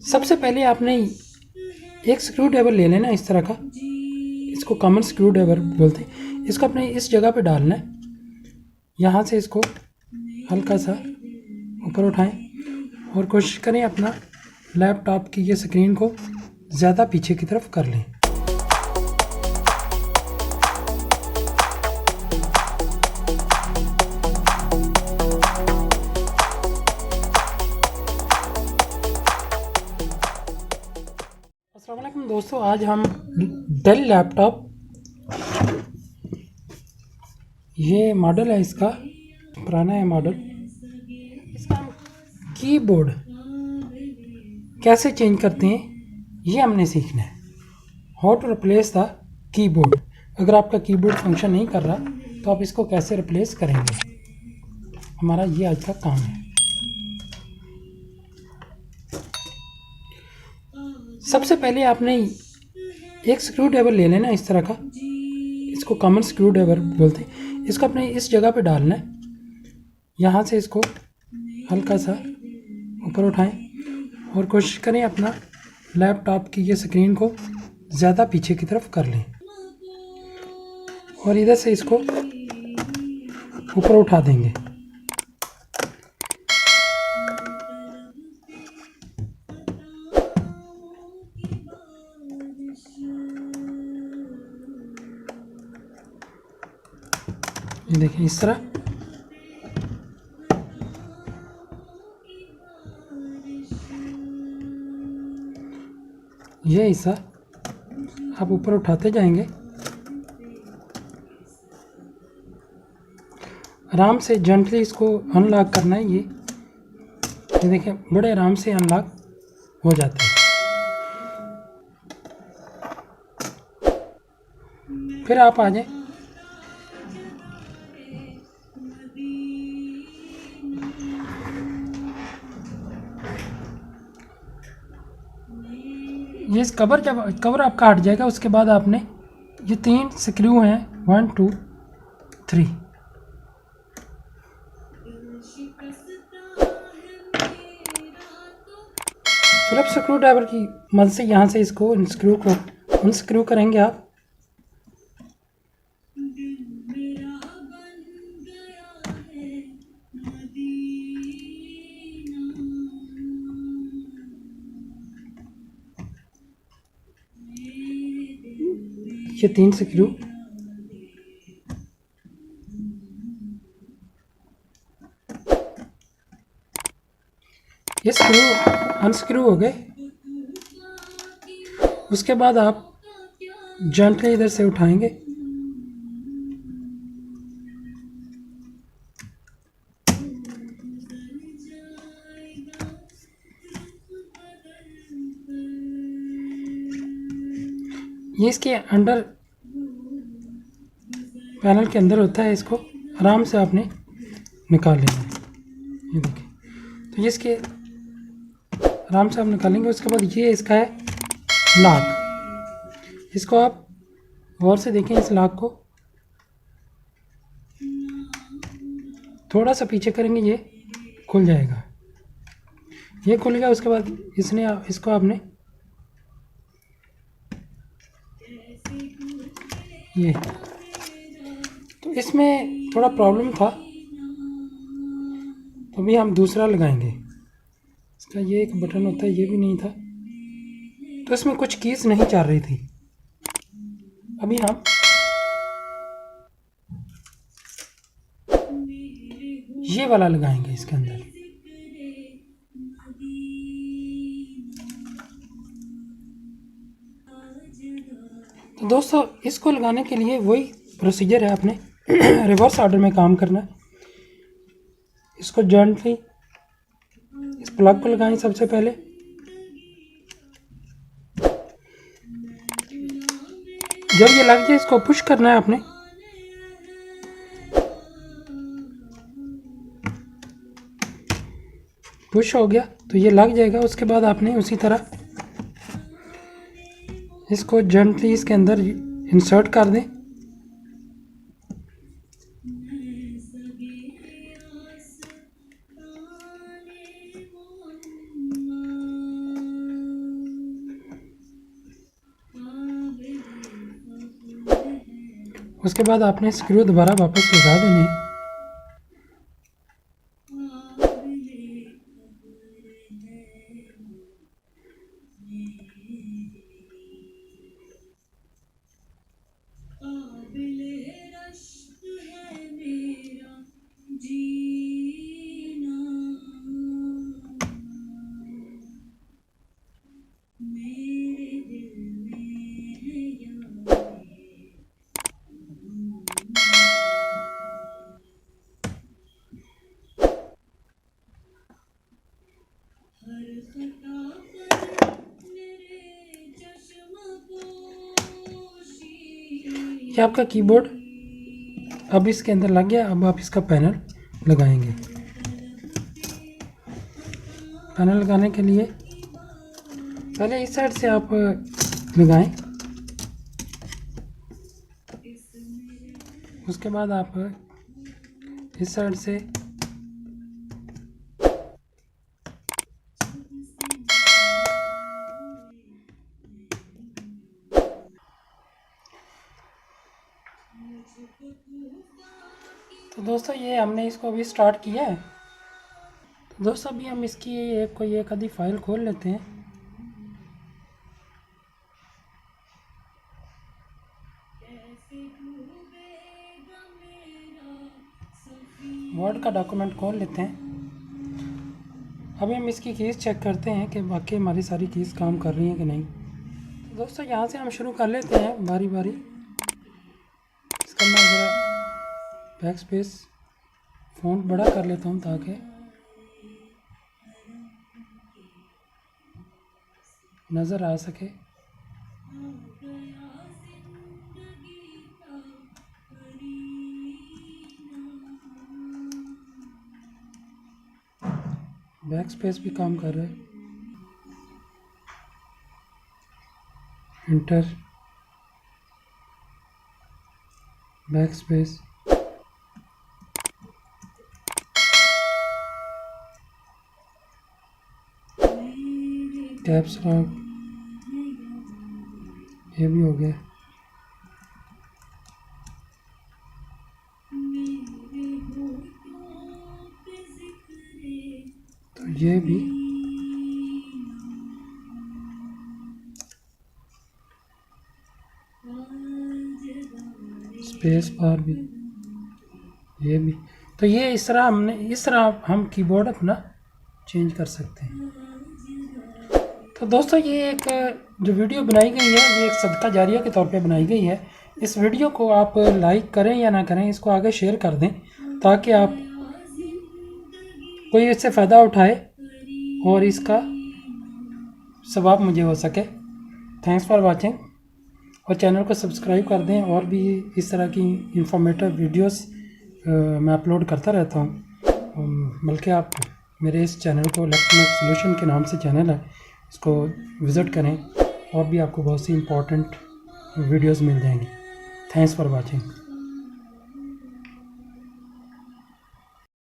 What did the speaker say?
सबसे पहले आपने एक स्क्रू ड्राइवर ले लेना इस तरह का, इसको कॉमन स्क्रू ड्राइवर बोलते हैं। इसको अपने इस जगह पे डालना है, यहाँ से इसको हल्का सा ऊपर उठाएं और कोशिश करें अपना लैपटॉप की ये स्क्रीन को ज़्यादा पीछे की तरफ कर लें। अस्सलाम वालेकुम दोस्तों, आज हम डेल लैपटॉप, ये मॉडल है इसका, पुराना है मॉडल, इसका कीबोर्ड कैसे चेंज करते हैं ये हमने सीखना है। How to replace the keyboard. अगर आपका कीबोर्ड फंक्शन नहीं कर रहा तो आप इसको कैसे रिप्लेस करेंगे, हमारा ये आज का काम है। सबसे पहले आपने एक स्क्रू ड्राइवर ले लेना इस तरह का, इसको कॉमन स्क्रू ड्राइवर बोलते हैं। इसको अपने इस जगह पे डालना है, यहाँ से इसको हल्का सा ऊपर उठाएं और कोशिश करें अपना लैपटॉप की ये स्क्रीन को ज़्यादा पीछे की तरफ कर लें और इधर से इसको ऊपर उठा देंगे। ये देखिए इस तरह। ये हिस्सा आप ऊपर उठाते जाएंगे, आराम से जेंटली इसको अनलॉक करना है। ये देखिए बड़े आराम से अनलॉक हो जाता है। फिर आप आ जाए, ये इस कवर, जब कवर आपका हट जाएगा उसके बाद आपने ये 3 स्क्रू हैं, 1 2 3, फिलिप्स स्क्रू ड्राइवर की मदद से यहाँ से इसको इन स्क्रू को अनस्क्रू करेंगे आप। ये 3 स्क्रू ये स्क्रू अनस्क्रू हो गए। उसके बाद आप जेंटली इधर से उठाएंगे, ये इसके अंदर पैनल के अंदर होता है, इसको आराम से आपने निकाल लेना है। ये देखिए, तो ये इसके आराम से आप निकालेंगे। उसके बाद ये इसका है लॉक, इसको आप गौर से देखें, इस लॉक को थोड़ा सा पीछे करेंगे, ये खुल जाएगा। ये खुल गया, उसके बाद इसको आपने ये, तो इसमें थोड़ा प्रॉब्लम था तो अभी हम दूसरा लगाएंगे। इसका ये एक बटन होता है, ये भी नहीं था, तो इसमें कुछ कीज नहीं चल रही थी। अभी हम ये वाला लगाएंगे इसके अंदर। तो दोस्तों, इसको लगाने के लिए वही प्रोसीजर है, आपने रिवर्स ऑर्डर में काम करना है। इसको जेंटली इस प्लग को लगाएं सबसे पहले, जब ये लग जाए इसको पुश करना है आपने। पुश हो गया तो ये लग जाएगा। उसके बाद आपने उसी तरह इसको जेंटली इसके अंदर इंसर्ट कर दें। उसके बाद आपने स्क्रू दोबारा वापस लगा देने हैं। ये आपका कीबोर्ड अब इसके अंदर लग गया। अब आप इसका पैनल लगाएंगे। पैनल लगाने के लिए पहले इस साइड से आप लगाएं, उसके बाद आप इस साइड से तो दोस्तों ये हमने इसको अभी स्टार्ट किया है। तो दोस्तों अभी हम इसकी एक आधी फाइल खोल लेते हैं। वर्ड का डॉक्यूमेंट खोल लेते हैं। अभी हम इसकी कीज़ चेक करते हैं कि बाकी हमारी सारी कीज़ काम कर रही हैं कि नहीं। तो दोस्तों यहाँ से हम शुरू कर लेते हैं बारी बारी। इसका मैं ज़रा बैक स्पेस फ़ॉन्ट बड़ा कर लेता हूँ ताकि नज़र आ सके। बैक स्पेस भी काम कर रहा है। Inter, back space, caps lock, ये भी हो गया। तो ये भी स्पेस बार भी, ये भी। तो ये इस तरह हम कीबोर्ड अपना चेंज कर सकते हैं। तो दोस्तों ये एक जो वीडियो बनाई गई है ये एक सदका जारिया के तौर पे बनाई गई है। इस वीडियो को आप लाइक करें या ना करें, इसको आगे शेयर कर दें ताकि आप कोई इससे फ़ायदा उठाए और इसका सवाब मुझे हो सके। Thanks for watching. और चैनल को सब्सक्राइब कर दें। और भी इस तरह की इंफॉर्मेटिव वीडियोस मैं अपलोड करता रहता हूँ। बल्कि आप मेरे इस चैनल को इलेक्ट्रॉनिक सॉल्यूशन के नाम से चैनल है, इसको विज़िट करें और भी आपको बहुत सी इंपॉर्टेंट वीडियोस मिल जाएंगी। Thanks for watching.